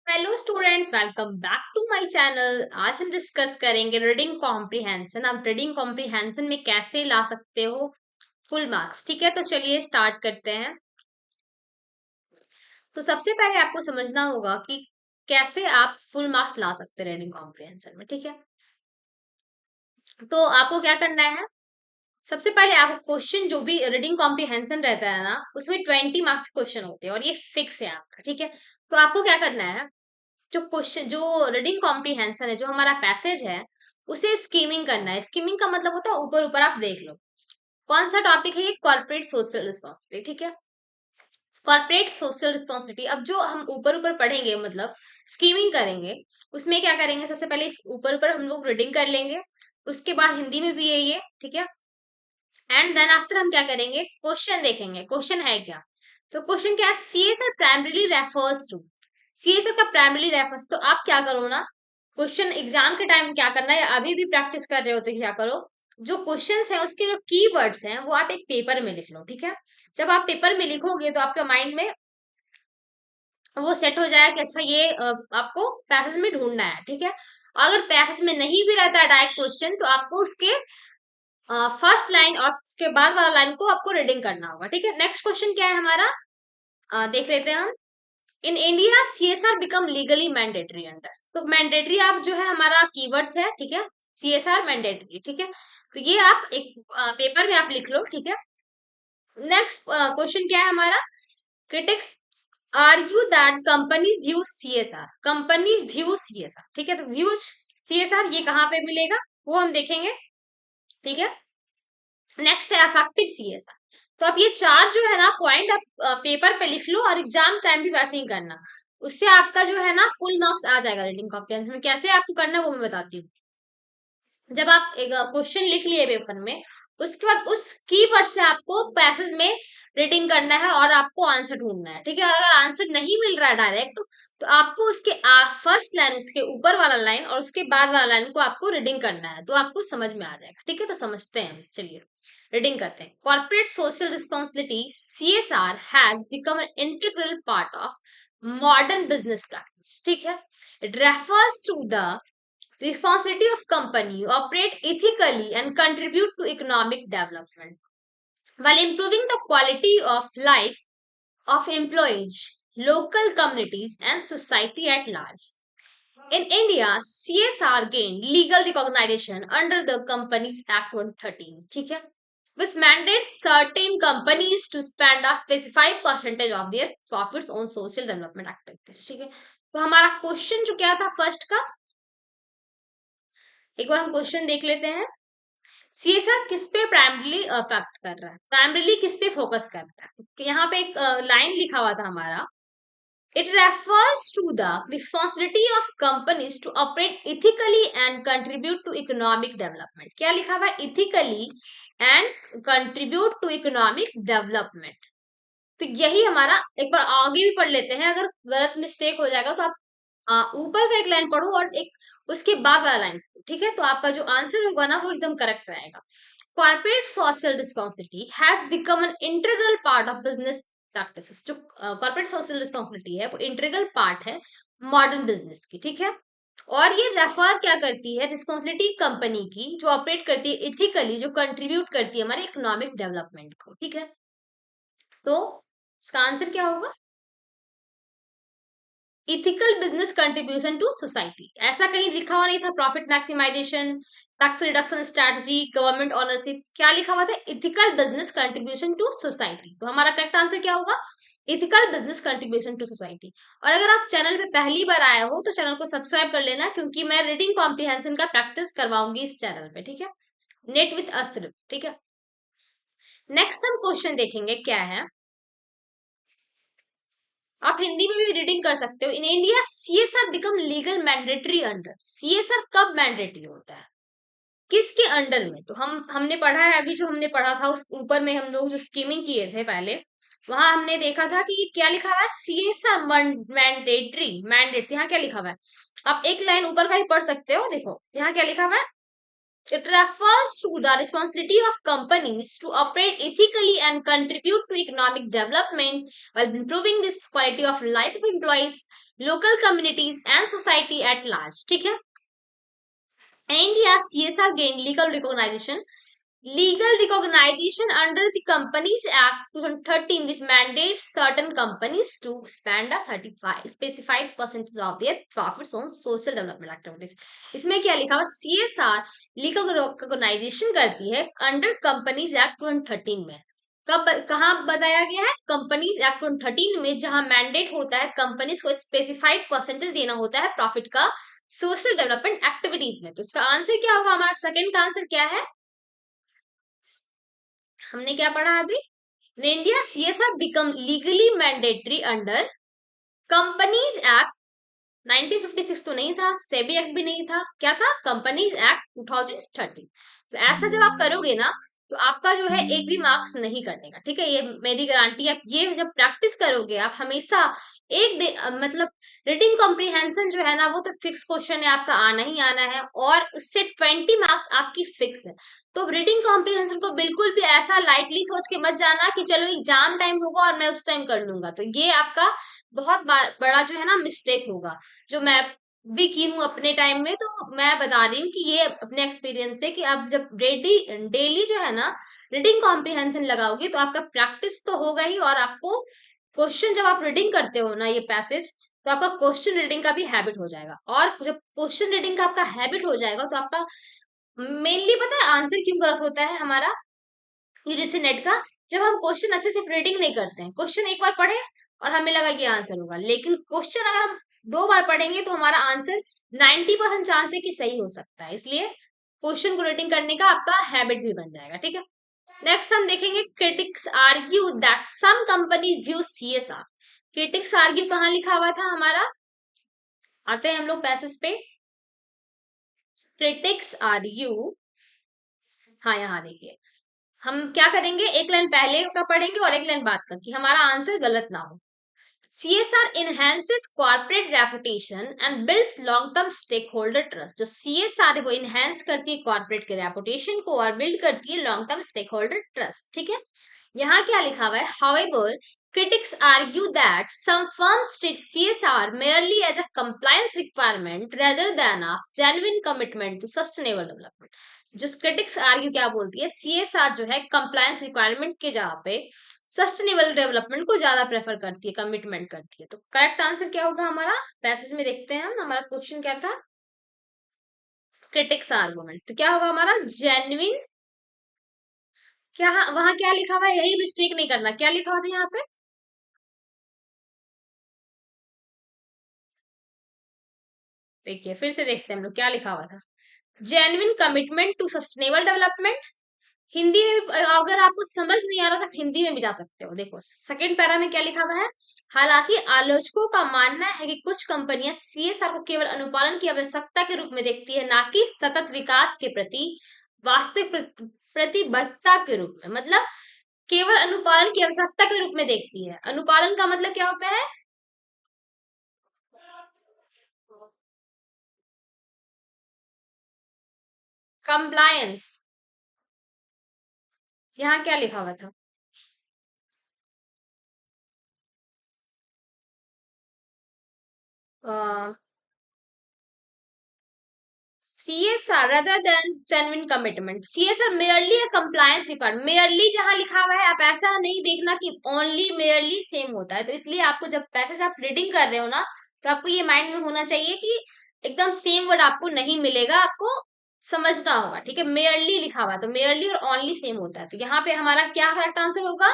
Hello students, welcome back to my channel. आज हम discuss करेंगे रीडिंग कॉम्प्रिहेंशन। आप रीडिंग कॉम्प्रिहेंशन में कैसे ला सकते हो फुल मार्क्स। ठीक है, तो चलिए स्टार्ट करते हैं। तो सबसे पहले आपको समझना होगा कि कैसे आप फुल मार्क्स ला सकते हैं रीडिंग कॉम्प्रिहेंशन में। ठीक है, तो आपको क्या करना है। सबसे पहले आपको क्वेश्चन, जो भी रीडिंग कॉम्प्रिहेंशन रहता है ना, उसमें 20 मार्क्स के क्वेश्चन होते हैं और ये फिक्स है आपका। ठीक है, तो आपको क्या करना है, जो क्वेश्चन, जो रीडिंग कॉम्प्रिहेंशन है, जो हमारा पैसेज है, उसे स्कीमिंग करना है। स्कीमिंग का मतलब होता है ऊपर ऊपर आप देख लो। कौन सा टॉपिक है ये? Corporate social responsibility. ठीक है, कॉर्पोरेट सोशल रिस्पॉन्सिबिलिटी। अब जो हम ऊपर ऊपर पढ़ेंगे, मतलब स्कीमिंग करेंगे, उसमें क्या करेंगे, सबसे पहले इस ऊपर ऊपर हम लोग रीडिंग कर लेंगे। उसके बाद हिंदी में भी है ये। ठीक है, एंड देन आफ्टर हम क्या करेंगे, क्वेश्चन देखेंगे। क्वेश्चन है क्या, तो क्वेश्चन क्या है, CSR primarily refers to. CSR का प्राइमरीली रेफर्स, तो आप क्या करो ना, क्वेश्चन एग्जाम के टाइम क्या करना है, या अभी भी प्रैक्टिस कर रहे हो तो क्या करो, जो क्वेश्चंस हैं उसके जो कीवर्ड्स हैं वो आप एक पेपर में लिख लो। ठीक है, जब आप पेपर में लिखोगे तो आपके माइंड में वो सेट हो जाएगा कि अच्छा ये आपको पैसेज में ढूंढना है। ठीक है, अगर पैसेज में नहीं भी रहता है डायरेक्ट क्वेश्चन, तो आपको उसके फर्स्ट लाइन और उसके बाद वाला लाइन को आपको रीडिंग करना होगा। ठीक है, नेक्स्ट क्वेश्चन क्या है हमारा, देख लेते हैं हम। In India CSR become legally mandatory under. तो मैंडेटरी आप जो है हमारा कीवर्ड्स है। ठीक है, सीएसआर मैंडेटरी। ठीक है, तो ये आप एक पेपर में आप लिख लो। ठीक है, नेक्स्ट क्वेश्चन क्या है हमारा, critics argue that companies view CSR. Companies view CSR. ठीक है, तो व्यूज सीएसआर ये कहाँ पे मिलेगा, वो हम देखेंगे। ठीक है, नेक्स्ट है अफेक्टिव सीएसआर। तो आप ये चार जो है ना पॉइंट आप पेपर पे लिख लो, और एग्जाम टाइम भी वैसे ही करना। उससे आपका जो है ना फुल मार्क्स आ जाएगा रीडिंग कॉम्प्रिहेंशन में। कैसे आपको करना है वो मैं बताती हूँ। जब आप एक क्वेश्चन लिख लिए पेपर में, उसके बाद उस कीवर्ड से आपको पैसेज में रीडिंग करना है और आपको आंसर ढूंढना है। ठीक है, और अगर आंसर नहीं मिल रहा है डायरेक्ट, तो आपको उसके फर्स्ट लाइन, उसके ऊपर वाला लाइन और उसके बाद वाला लाइन को आपको रीडिंग करना है, तो आपको समझ में आ जाएगा। ठीक है, तो समझते हैं, चलिए रीडिंग करते हैं। Corporate social responsibility CSR has become an integral part of modern business practice. ठीक है, it refers to the responsibility of company operate ethically and contribute to economic development while improving the quality of life of employees, local communities, and society at large. In India, CSR gained legal recognition under the Companies Act 2013, ठीक है, which mandates certain companies to spend a specified percentage of their profits on social development activities. ठीक है, तो हमारा question जो क्या था first का, एक बार हम क्वेश्चन देख लेते हैं। सीएसआर किस पे प्राइमरीली अफेक्ट कर रहा है, प्राइमरीली किस पे फोकस कर रहा है। यहाँ पे एक लाइन लिखा हुआ था हमारा, it refers to the responsibility of companies to operate ethically and contribute to economic development. क्या लिखा हुआ है, ethically and contribute to economic development. तो यही हमारा, एक बार आगे भी पढ़ लेते हैं, अगर गलत मिस्टेक हो जाएगा तो आप ऊपर का एक लाइन पढ़ो और एक उसके बाद वाला लाइन। ठीक है, तो आपका जो आंसर होगा ना वो एकदम करेक्ट रहेगा। Corporate social responsibility has become an integral part of business practices. जो कॉर्पोरेट सोशल रिस्पॉन्सिबिलिटी है वो इंटीग्रल पार्ट है मॉडर्न बिजनेस की। ठीक है, और ये रेफर क्या करती है, रिस्पॉन्सिबिलिटी कंपनी की जो ऑपरेट करती है इथिकली, जो कंट्रीब्यूट करती है हमारे इकोनॉमिक डेवलपमेंट को। ठीक है, तो इसका आंसर क्या होगा, ethical business contribution to society. ऐसा कहीं लिखा हुआ नहीं था profit maximisation, tax reduction strategy, government ownership. क्या लिखा हुआ था, ethical business contribution to society. तो हमारा करेक्ट आंसर क्या होगा, ethical business contribution to society. और अगर आप चैनल पे पहली बार आए हो तो चैनल को सब्सक्राइब कर लेना, क्योंकि मैं रीडिंग कॉम्प्रिहेंशन का प्रैक्टिस करवाऊंगी इस चैनल पे। ठीक है, नेट विथ अस्त्र। ठीक है, नेक्स्ट हम क्वेश्चन देखेंगे क्या है। आप हिंदी में भी रीडिंग कर सकते हो। In India CSR become legal mandatory under. CSR कब मैंडेटरी होता है, किसके अंडर में, तो हमने पढ़ा है, अभी जो हमने पढ़ा था उस ऊपर में हम लोग जो स्कीमिंग किए थे पहले, वहां हमने देखा था कि क्या लिखा हुआ है, सीएसआर मैंडेटरी मैंडेट्स। यहाँ क्या लिखा हुआ है, आप एक लाइन ऊपर का ही पढ़ सकते हो। देखो यहाँ क्या लिखा हुआ है, it refers to the responsibility of companies to operate ethically and contribute to economic development while improving this quality of life of employees, local communities and society at large, ठीक है। India CSR gained legal recognition under the Companies Act 2013, which mandates certain companies to spend a specified percentage of their profits on social development activities. इसमें क्या लिखा हुआ, CSR legal recognition करती है under companies act 2013 में। कब कहाँ बताया गया है, कंपनीज एक्ट 2013 में, जहां मैंडेट होता है कंपनीज को स्पेसिफाइड परसेंटेज देना होता है प्रॉफिट का सोशल डेवलपमेंट एक्टिविटीज में। तो इसका आंसर क्या होगा, हमारा सेकंड का आंसर क्या है, हमने क्या पढ़ा अभी, in India CSR become legally mandatory under companies act 1956, तो नहीं था, सेबी एक्ट भी नहीं था, क्या था, कंपनीज एक्ट 2013। तो ऐसा जब आप करोगे ना, तो आपका जो है एक भी मार्क्स नहीं कटेगा, ठीक है, ये मेरी गारंटी है। ये जब प्रैक्टिस करोगे आप हमेशा एक डे मतलब रीडिंग कॉम्प्रिहेंशन जो है ना, वो तो फिक्स क्वेश्चन है, आपका आना ही आना है, और उससे 20 मार्क्स आपकी फिक्स है। तो रीडिंग कॉम्प्रिहेंशन को बिल्कुल भी ऐसा लाइटली सोच के मत जाना कि चलो एग्जाम टाइम होगा और मैं उस टाइम कर लूंगा, तो ये आपका बहुत बड़ा जो है ना मिस्टेक होगा, जो मैं भी की हूँ अपने टाइम में। तो मैं बता रही हूँ कि ये अपने एक्सपीरियंस से, कि आप जब डेली जो है ना रीडिंग कॉम्प्रिहेंशन लगाओगे, तो आपका प्रैक्टिस तो होगा ही, और आपको क्वेश्चन जब आप रीडिंग करते हो ना ये पैसेज, तो आपका क्वेश्चन रीडिंग का भी हैबिट हो जाएगा, और जब क्वेश्चन रीडिंग का आपका हैबिट हो जाएगा, तो आपका मेनली पता है आंसर क्यों गलत होता है हमारा यूजीसी नेट का, जब हम क्वेश्चन अच्छे से रीडिंग नहीं करते हैं। क्वेश्चन एक बार पढ़े और हमें लगा कि आंसर होगा, लेकिन क्वेश्चन अगर हम 2 बार पढ़ेंगे तो हमारा आंसर 90% चांस है कि सही हो सकता है, इसलिए क्वेश्चन को रीडिंग करने का आपका हैबिट भी बन जाएगा, ठीक है। नेक्स्ट हम देखेंगे, critics argue that some companies view CSR। Critics argue कहाँ लिखा हुआ था हमारा, आते हैं हम लोग पैसेज पे, क्रिटिक्स आर्ग्यू, हाँ यहाँ देखिए, हम क्या करेंगे, एक लाइन पहले का पढ़ेंगे और एक लाइन बाद का, कि हमारा आंसर गलत ना हो। CSR enhances corporate reputation and builds long-term stakeholder trust। जो CSR है वो enhance करती है कॉर्पोरेट के रेपुटेशन को और बिल्ड करती है long term stakeholder trust, ठीक है। यहाँ क्या लिखा हुआ है, however critics argue that some firms treat CSR merely as a compliance requirement rather than a genuine commitment to sustainable development। जो क्रिटिक्स आर्ग्यू क्या बोलती है, CSR जो है कंप्लायंस रिक्वायरमेंट के जगह पे सस्टेनेबल डेवलपमेंट को ज्यादा प्रेफर करती है, कमिटमेंट करती है। तो करेक्ट आंसर क्या होगा हमारा, पैसेज में देखते हैं हम, हमारा क्वेश्चन क्या था, क्रिटिक्स आर्गुमेंट, तो क्या होगा हमारा, जेन्युइन, क्या वहां क्या लिखा हुआ है, यही मिस्टेक नहीं करना, क्या लिखा हुआ था यहाँ पे, देखिए फिर से देखते हैं हम लोग क्या लिखा हुआ था, genuine commitment to sustainable development. Hindi में भी अगर आपको समझ नहीं आ रहा तो आप हिंदी में भी जा सकते हो, देखो सेकंड पैरा में क्या लिखा हुआ है, हालांकि आलोचकों का मानना है कि कुछ कंपनियां CSR को केवल अनुपालन की आवश्यकता के रूप में देखती है, ना कि सतत विकास के प्रति वास्तविक प्रतिबद्धता के रूप में, मतलब केवल अनुपालन की आवश्यकता के रूप में देखती है। अनुपालन का मतलब क्या होता है, कंप्लायंस। यहाँ क्या लिखा हुआ था, CSR rather than genuine commitment, CSR merely a compliance record, merely जहां लिखा हुआ है, आप ऐसा नहीं देखना कि only merely सेम होता है, तो इसलिए आपको जब पैसे से आप रीडिंग कर रहे हो ना, तो आपको ये माइंड में होना चाहिए कि एकदम सेम वर्ड आपको नहीं मिलेगा, आपको समझना होगा, ठीक है। मेयरली लिखा हुआ है तो मेयरली और ओनली सेम होता है, तो यहाँ पे हमारा क्या करेक्ट आंसर होगा,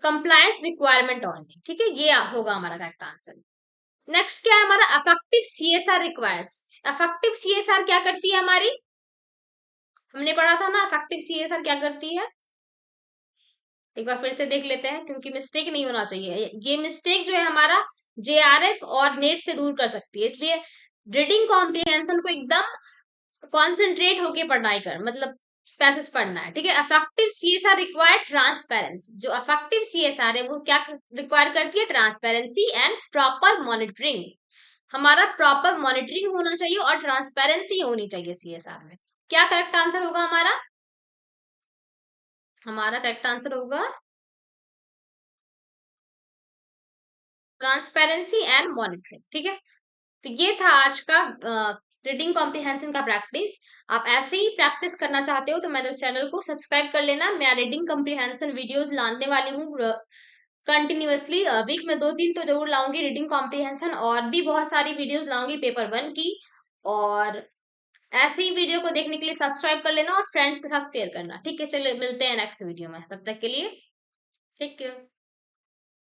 कंप्लायंस रिक्वायरमेंट ओनली, ठीक है, ये होगा हमारा करेक्ट आंसर। नेक्स्ट क्या है हमारा, affective CSR requires. Affective CSR क्या करती है हमारी, हमने पढ़ा था ना अफेक्टिव CSR क्या करती है, एक बार फिर से देख लेते हैं, क्योंकि मिस्टेक नहीं होना चाहिए, ये मिस्टेक जो है हमारा JRF और नेट से दूर कर सकती है, इसलिए रीडिंग कॉम्प्रिहेंशन को एकदम कॉन्सेंट्रेट होके पढ़ाई कर, मतलब पैसेज पढ़ना है, ठीक है। अफेक्टिव CSR रिक्वायर ट्रांसपेरेंसी, जो अफेक्टिव CSR है वो क्या रिक्वायर करती है, ट्रांसपेरेंसी एंड प्रॉपर मॉनिटरिंग। हमारा प्रॉपर मॉनिटरिंग होना चाहिए और ट्रांसपेरेंसी होनी चाहिए CSR में। क्या करेक्ट आंसर होगा हमारा, हमारा करेक्ट आंसर होगा ट्रांसपेरेंसी एंड मॉनिटरिंग। ठीक है, तो ये था आज का रीडिंग कॉम्प्रिहेंशन का प्रैक्टिस। आप ऐसे ही प्रैक्टिस करना चाहते हो तो मेरे चैनल को सब्सक्राइब कर लेना। मैं रीडिंग कॉम्प्रिहेंशन वीडियोस लाने वाली हूँ कंटिन्यूअसली, वीक में 2-3 तो जरूर लाऊंगी रीडिंग कॉम्प्रिहेंशन, और भी बहुत सारी वीडियोस लाऊंगी पेपर 1 की। और ऐसे ही वीडियो को देखने के लिए सब्सक्राइब कर लेना और फ्रेंड्स के साथ शेयर करना। ठीक है, चलिए मिलते हैं नेक्स्ट वीडियो में, तब तक के लिए टेक केयर।